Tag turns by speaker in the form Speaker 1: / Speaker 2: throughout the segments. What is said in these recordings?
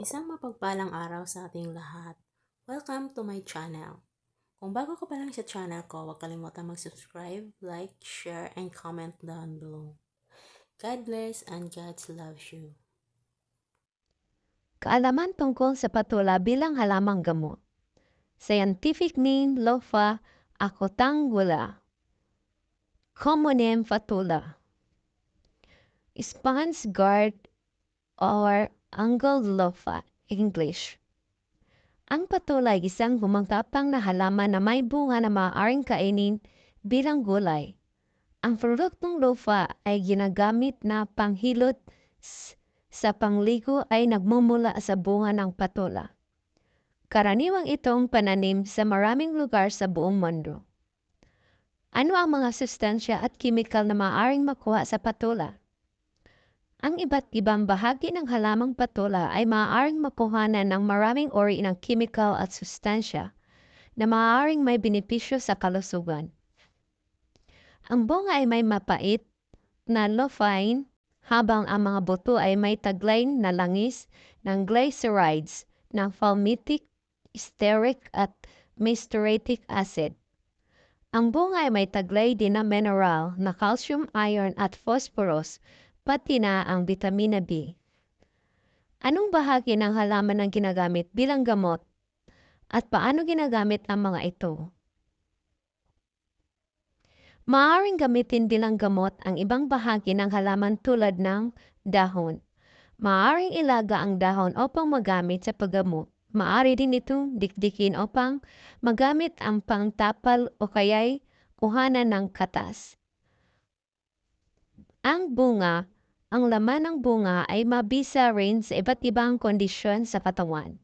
Speaker 1: Isang mapagpalang araw sa ating lahat. Welcome to my channel. Kung bago ka pa lang sa channel ko, huwag kalimutan mag-subscribe, like, share, and comment down below. God bless and God loves you.
Speaker 2: Kaalaman tungkol sa patula bilang halamang gamot. Scientific name Lopha acutangula. Common name Fatula. Spans gourd or angled lopha, English. Ang patula ay isang gumagapang na halaman na may bunga na maaaring kainin bilang gulay. Ang produktong lopha ay ginagamit na panghilot sa pangligo ay nagmumula sa bunga ng patula. Karaniwang itong pananim sa maraming lugar sa buong mundo. Ano ang mga sustansya at kimikal na maaaring makuha sa patula? Ang iba't ibang bahagi ng halamang patula ay maaaring makuhanan ng maraming uri ng kimikal at sustansya na maaaring may benepisyo sa kalusugan. Ang bunga ay may mapait na lophain, habang ang mga buto ay may taglay na langis ng glycerides ng palmitic, stearic at mesteratic acid. Ang bunga ay may taglay din na mineral na calcium, iron at phosphorus, pati na ang vitamina B. Anong bahagi ng halaman ang ginagamit bilang gamot at paano ginagamit ang mga ito? Maaaring gamitin bilang gamot ang ibang bahagi ng halaman tulad ng dahon. Maaaring ilaga ang dahon upang magamit sa paggamot. Maaari din itong dikdikin upang magamit ang pangtapal o kaya'y kuhanan ng katas. Ang laman ng bunga ay mabisa rin sa iba't ibang kondisyon sa katawan.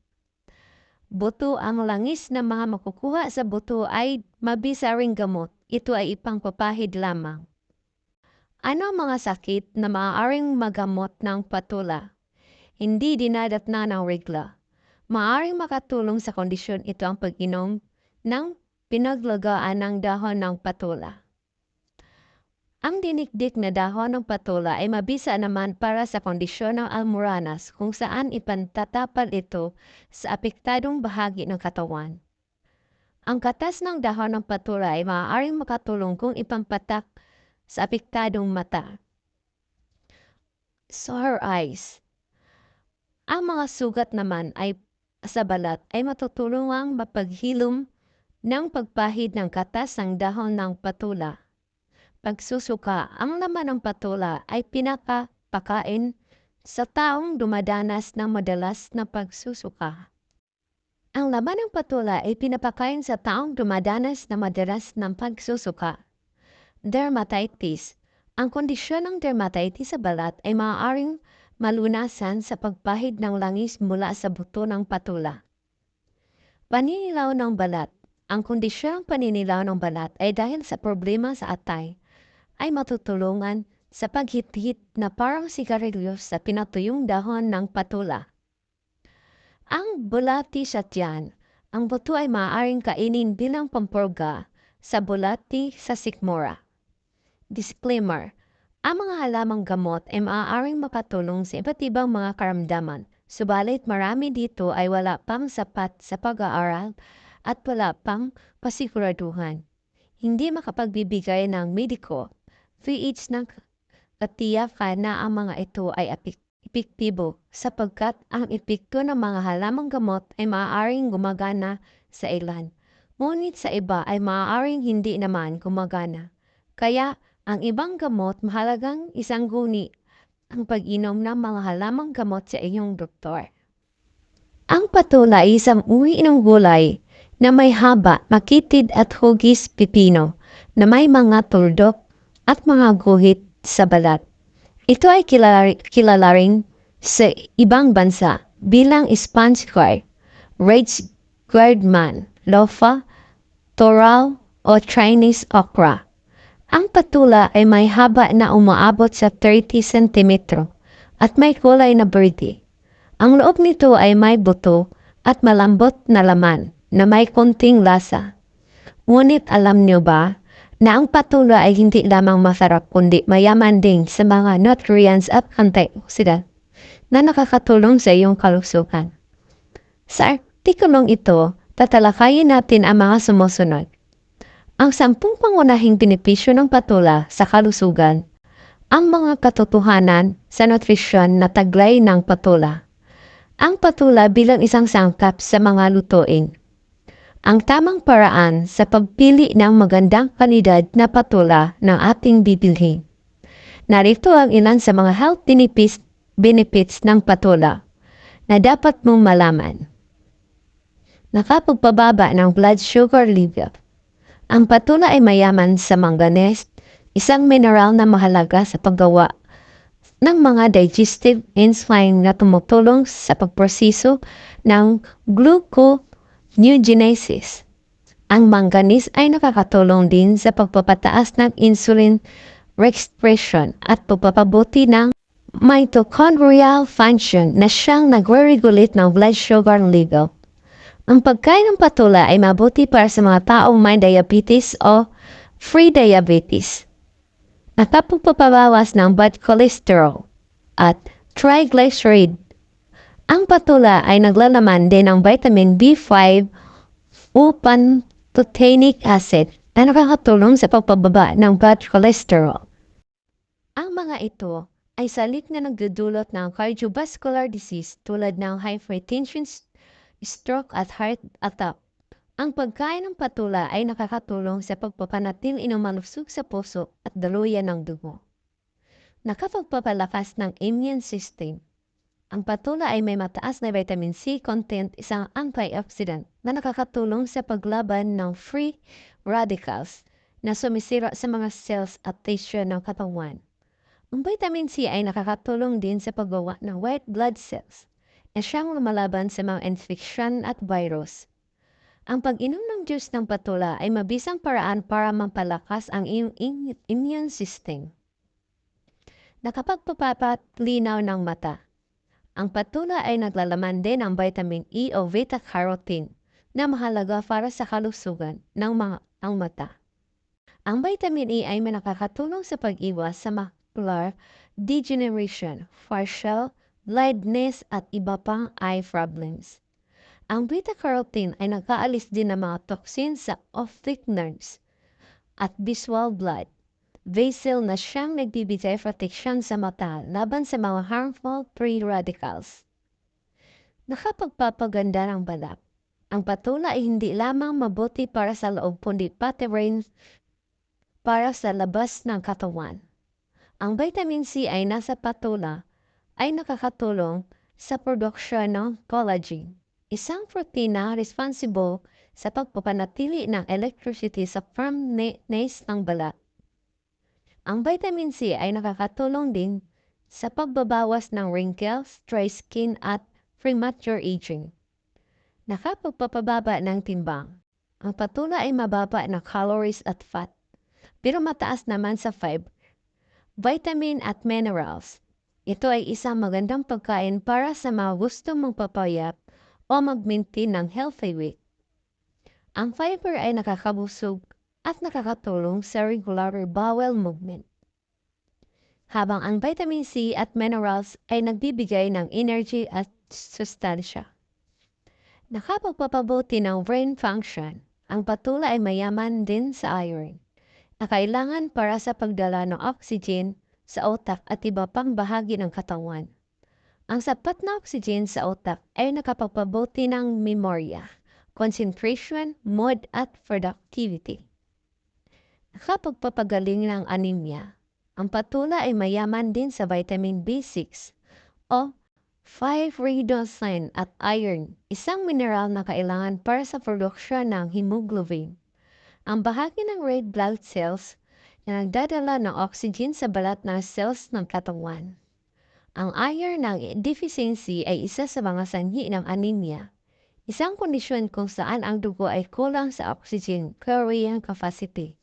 Speaker 2: Buto, ang langis na mga makukuha sa buto ay mabisa ring gamot. Ito ay ipangpapahid lamang. Ano ang mga sakit na maaaring magamot ng patula? Hindi dinadatna ng regla. Maaaring makatulong sa kondisyon ito ang pag-inom ng pinaglagaan ng dahon ng patula. Ang dinikdik na dahon ng patula ay mabisa naman para sa kondisyon ng almoranas kung saan ipantatapal ito sa apektadong bahagi ng katawan. Ang katas ng dahon ng patula ay maaaring makatulong kung ipampatak sa apektadong mata. Sore eyes. Ang mga sugat naman ay sa balat ay matutulungang mapaghilom ng pagpahid ng katas ng dahon ng patula. Pagsusuka, ang laman ng patula ay pinapakain sa taong dumadanas ng madalas na pagsusuka. Ang laman ng patula ay pinapakain sa taong dumadanas na madalas ng pagsusuka. Dermatitis. Ang kondisyon ng dermatitis sa balat ay maaaring malunasan sa pagpahid ng langis mula sa buto ng patula. Paninilaw ng balat. Ang kondisyon ng paninilaw ng balat ay dahil sa problema sa atay, ay matutulungan sa paghit-hit na parang sigarilyo sa pinatuyong dahon ng patula. Ang bulati sa tiyan. Ang buto ay maaaring kainin bilang pampurga sa bulati sa sikmura. Disclaimer: ang mga halamang gamot ay maaaring makatulong sa iba't ibang mga karamdaman, subalit marami dito ay wala pang sapat sa pag-aaral at wala pang pasiguraduhan. Hindi makapagbibigay ng mediko PH ng katiyakan na ang mga ito ay epektibo sapagkat ang epekto ng mga halamang gamot ay maaaring gumagana sa ilan, ngunit sa iba ay maaaring hindi naman gumagana. Kaya ang ibang gamot mahalagang isangguni ang pag-inom ng mga halamang gamot sa iyong doktor. Ang patula ay isang uri ng gulay na may haba, makitid at hugis pipino na may mga tuldok at mga guhit sa balat. Ito ay kilala rin sa ibang bansa bilang sponge gourd, Rage gourdman, lofa, toral o Chinese okra. Ang patula ay may haba na umaabot sa 30 cm at may kulay na berde. Ang loob nito ay may buto at malambot na laman na may konting lasa. Ngunit alam niyo ba na ang patula ay hindi lamang masarap kundi mayaman din sa mga nutrients at antioxidant. na nakakatulong sa iyong kalusugan. Sa artikulong ito, tatalakayin natin ang mga sumusunod. Ang 10 pangunahing benepisyo ng patula sa kalusugan, ang mga katotohanan sa nutrisyon na taglay ng patula, ang patula bilang isang sangkap sa mga lutuin, ang tamang paraan sa pagpili ng magandang kalidad na patula ng ating bibilhin. Narito ang ilan sa mga health benefits ng patula na dapat mong malaman. Nakapagpababa ng blood sugar level. Ang patula ay mayaman sa manganese, isang mineral na mahalaga sa paggawa ng mga digestive enzyme na tumutulong sa pagproseso ng gluconeogenesis. Ang manganese ay nakakatulong din sa pagpapataas ng insulin excretion at pagpapabuti ng mitochondrial function na siyang nagre-regulate ng blood sugar level. Ang pagkain ng patula ay mabuti para sa mga taong may diabetes o pre-diabetes. Nakapagpapabawas ng bad cholesterol at triglyceride. Ang patula ay naglalaman din ng vitamin B5 o pantothenic acid na nakakatulong sa pagpababa ng bad cholesterol. Ang mga ito ay salik na nagdudulot ng cardiovascular disease tulad ng hypertension, stroke at heart attack. Ang pagkain ng patula ay nakakatulong sa pagpapanatili ng malusog sa puso at daluyan ng dugo. Nakapagpapalakas ng immune system. Ang patula ay may mataas na vitamin C content, isang antioxidant na nakakatulong sa paglaban ng free radicals na sumisira sa mga cells at tissue ng katawan. Ang vitamin C ay nakakatulong din sa paggawa ng white blood cells na siyang lumalaban sa mga infeksyon at virus. Ang pag-inom ng juice ng patula ay mabisang paraan para mampalakas ang immune system. Nakapagpapatlinaw ng mata. Ang patula ay naglalaman din ng vitamin E o beta-carotene na mahalaga para sa kalusugan ng mata. Ang vitamin E ay nakakatulong sa pag-iwas sa macular degeneration, partial blindness at iba pang eye problems. Ang beta-carotene ay nag-aalis din ng mga toxins sa optic nerves at visual blood vessel na siyang nagbibigay protection sa mata laban sa mga harmful free radicals. Nakapagpapaganda ng balat. Ang patula ay hindi lamang mabuti para sa loob kundi pati rin para sa labas ng katawan. Ang vitamin C ay nasa patula ay nakakatulong sa produksyon ng collagen, isang protina responsible sa pagpapanatili ng electricity sa firmness ng balat. Ang vitamin C ay nakakatulong din sa pagbabawas ng wrinkles, dry skin at premature aging. Nakapagpapababa ng timbang. Ang patula ay mababa na calories at fat, pero mataas naman sa fiber, vitamin at minerals. Ito ay isang magandang pagkain para sa mga gustong magpapayat o mag-maintain ng healthy weight. Ang fiber ay nakakabusog at nakakatulong sa regular bowel movement. Habang ang vitamin C at minerals ay nagbibigay ng energy at sustansya. Nakapagpapabuti ng brain function. Ang patula ay mayaman din sa iron na kailangan para sa pagdala ng oxygen sa utak at iba pang bahagi ng katawan. Ang sapat na oxygen sa utak ay nakapagpabuti ng memorya, concentration, mood at productivity. Nakapagpapagaling ng anemia. Ang patula ay mayaman din sa vitamin B6 o 5-rhodopsin at iron, isang mineral na kailangan para sa produksyon ng hemoglobin. Ang bahagi ng red blood cells na nagdadala ng oxygen sa balat ng cells ng katawan. Ang iron ng deficiency ay isa sa mga sanhi ng anemia, isang kondisyon kung saan ang dugo ay kulang sa oxygen carrying capacity.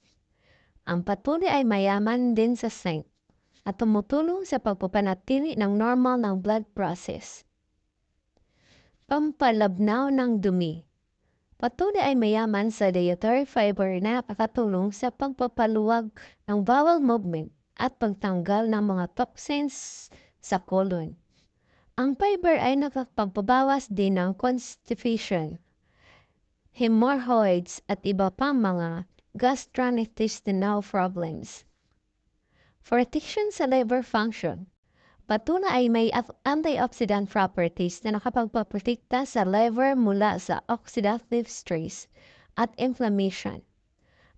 Speaker 2: Ang patula ay mayaman din sa zinc at tumutulong sa pagpapanatili ng normal ng blood process. Pampalabnaw ng dumi. Patula ay mayaman sa dietary fiber na nakakatulong sa pagpapaluwag ng bowel movement at pagtanggal ng mga toxins sa colon. Ang fiber ay nakapagpabawas din ng constipation, hemorrhoids at iba pang mga gastrointestinal problems. Protection sa liver function. Patula ay may antioxidant properties na nakapagpaprotekta sa liver mula sa oxidative stress at inflammation.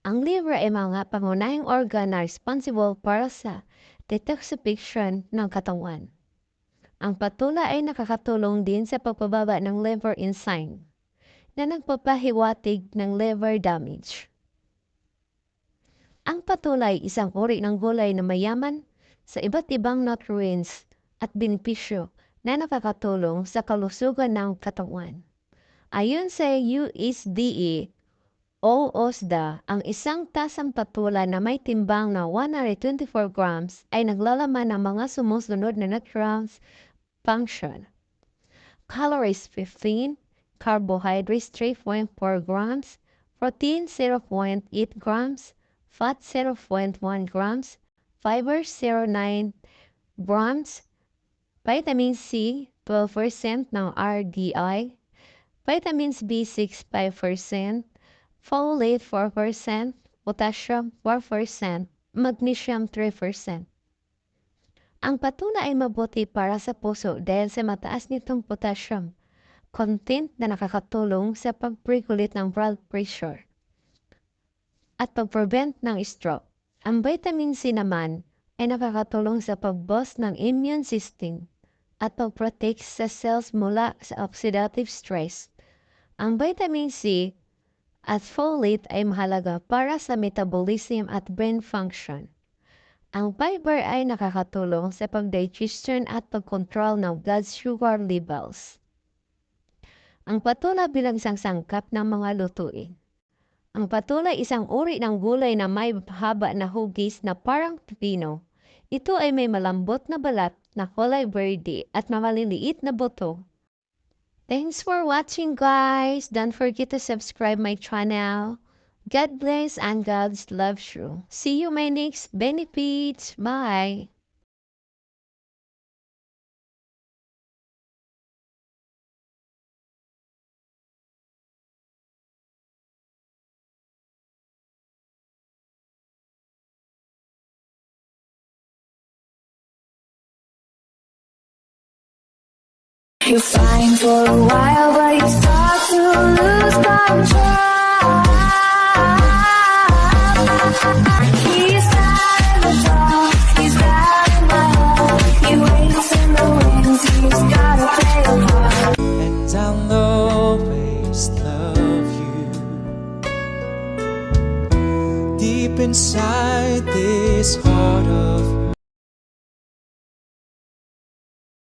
Speaker 2: Ang liver ay mga pangunahing organ na responsible para sa detoxification ng katawan. Ang patula ay nakakatulong din sa pagpababa ng liver enzyme na nagpapahiwatig ng liver damage. Ang patula ay isang uri ng gulay na mayaman sa iba't ibang nutrients at benepisyo na nakakatulong sa kalusugan ng katawan. Ayon sa USDA o OSDA, ang isang tasang patula na may timbang na 124 grams ay naglalaman ng mga sumusunod na nutrients function. Calories 15, carbohydrates 3.4 grams, protein 0.8 grams, fat 0.1 grams, fiber 0.9 grams, vitamin C 12% ng RDI, vitamins B6 5%, folate 4%, potassium 4%, magnesium 3%. Ang patula ay mabuti para sa puso dahil sa mataas nitong potassium content na nakakatulong sa pag-regulate ng blood pressure at pag-prevent ng stroke. Ang vitamin C naman ay nakakatulong sa pag-boost ng immune system at pag-protect sa cells mula sa oxidative stress. Ang vitamin C at folate ay mahalaga para sa metabolism at brain function. Ang fiber ay nakakatulong sa pag-digestion at pag-control ng blood sugar levels. Ang patula bilang isang sangkap ng mga lutuin. Ang patula ay isang uri ng gulay na may haba na hugis na parang pipino. Ito ay may malambot na balat na kulay verde at maliliit na buto. Thanks for watching, guys. Don't forget to subscribe my channel. God bless and God loves you. See you my next benefits. Bye.
Speaker 3: You're fine for a while, but you start to lose control. He's out in the dark, he's out in my heart. He waits in the wings, he's gotta play a part.
Speaker 4: And I'll always love you. Deep inside this heart of